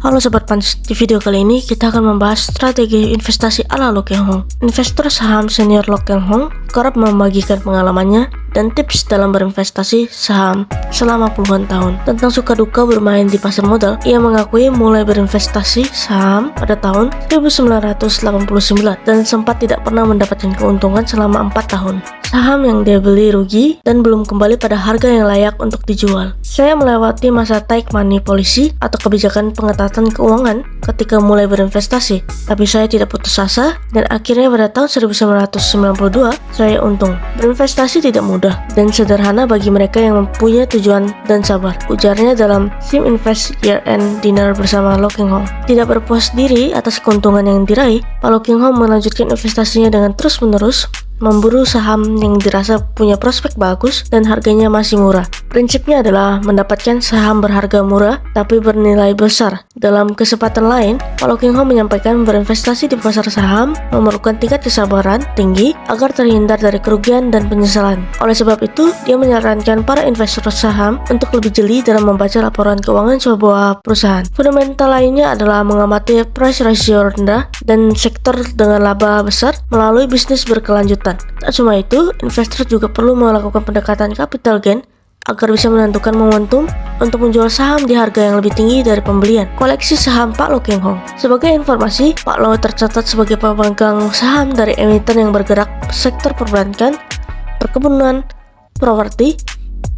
Halo Sobat Pans, di video kali ini kita akan membahas strategi investasi ala Lo Keng Hong. Investor saham senior Lo Keng Hong kerap membagikan pengalamannya dan tips dalam berinvestasi saham selama puluhan tahun. Tentang suka duka bermain di pasar modal, ia mengakui mulai berinvestasi saham pada tahun 1989 dan sempat tidak pernah mendapatkan keuntungan selama 4 tahun. Saham yang dia beli rugi dan belum kembali pada harga yang layak untuk dijual. Saya melewati masa tight money policy atau kebijakan pengetatan keuangan ketika mulai berinvestasi, tapi saya tidak putus asa dan akhirnya pada tahun 1992 saya untung. Berinvestasi tidak mudah dan sederhana bagi mereka yang mempunyai tujuan dan sabar, ujarnya dalam Sim Invest Year End Dinner bersama Lo Keng Hong. Tidak berpuas diri atas keuntungan yang diraih, Pak Lo Keng Hong melanjutkan investasinya dengan terus-menerus memburu saham yang dirasa punya prospek bagus dan harganya masih murah. Prinsipnya adalah mendapatkan saham berharga murah tapi bernilai besar. Dalam kesempatan lain, Pak Lo Keng Hong menyampaikan berinvestasi di pasar saham memerlukan tingkat kesabaran tinggi agar terhindar dari kerugian dan penyesalan. Oleh sebab itu, dia menyarankan para investor saham untuk lebih jeli dalam membaca laporan keuangan sebuah perusahaan. Fundamental lainnya adalah mengamati price ratio rendah dan sektor dengan laba besar melalui bisnis berkelanjutan. Tak cuma itu, investor juga perlu melakukan pendekatan capital gain agar bisa menentukan momentum untuk menjual saham di harga yang lebih tinggi dari pembelian. Koleksi saham Pak Lo Keng Hong. Sebagai informasi, Pak Lo tercatat sebagai pemegang saham dari emiten yang bergerak sektor perbankan, perkebunan, properti,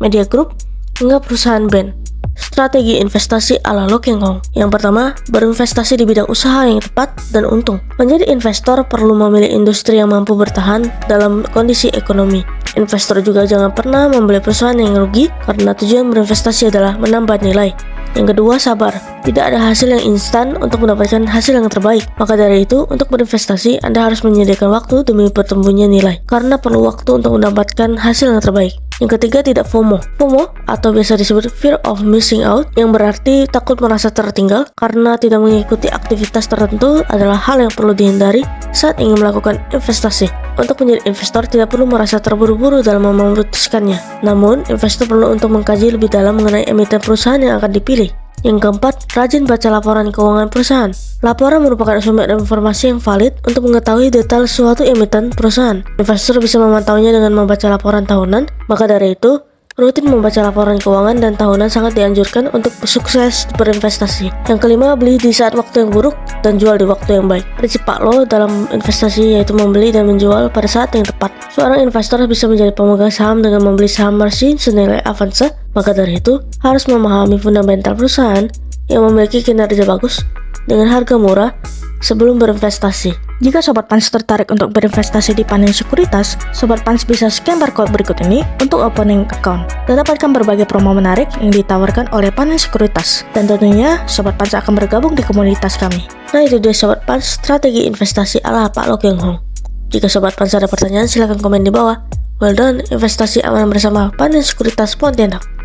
media group, hingga perusahaan band. Strategi investasi ala Lo Keng Hong. Yang pertama, berinvestasi di bidang usaha yang tepat dan untung. Menjadi investor perlu memilih industri yang mampu bertahan dalam kondisi ekonomi. Investor juga jangan pernah membeli perusahaan yang rugi karena tujuan berinvestasi adalah menambah nilai. Yang kedua, sabar. Tidak ada hasil yang instan untuk mendapatkan hasil yang terbaik. Maka dari itu, untuk berinvestasi, Anda harus menyediakan waktu demi bertumbuhnya nilai. Karena perlu waktu untuk mendapatkan hasil yang terbaik. Yang ketiga, tidak FOMO. FOMO atau biasa disebut fear of missing out, yang berarti takut merasa tertinggal karena tidak mengikuti aktivitas tertentu adalah hal yang perlu dihindari saat ingin melakukan investasi. Untuk menjadi investor tidak perlu merasa terburu-buru dalam memutuskannya. Namun, investor perlu untuk mengkaji lebih dalam mengenai emiten perusahaan yang akan dipilih. Yang keempat, rajin baca laporan keuangan perusahaan. Laporan merupakan sumber informasi yang valid untuk mengetahui detail suatu emiten perusahaan. Investor bisa memantaunya dengan membaca laporan tahunan, maka dari itu, rutin membaca laporan keuangan dan tahunan sangat dianjurkan untuk sukses berinvestasi. Yang kelima, beli di saat waktu yang buruk dan jual di waktu yang baik. Prinsip Pak Lo dalam investasi yaitu membeli dan menjual pada saat yang tepat. Seorang investor bisa menjadi pemegang saham dengan membeli saham margin senilai Avanza. Maka dari itu, harus memahami fundamental perusahaan yang memiliki kinerja bagus dengan harga murah sebelum berinvestasi. Jika Sobat Pans tertarik untuk berinvestasi di Panin Sekuritas, Sobat Pans bisa scan barcode berikut ini untuk opening account dan dapatkan berbagai promo menarik yang ditawarkan oleh Panin Sekuritas. Dan tentunya, Sobat Pans akan bergabung di komunitas kami. Nah, itu dia Sobat Pans, strategi investasi ala Pak Lo Keng Hong. Jika Sobat Pans ada pertanyaan, silahkan komen di bawah. Well done, investasi aman bersama Panin Sekuritas Pontianak.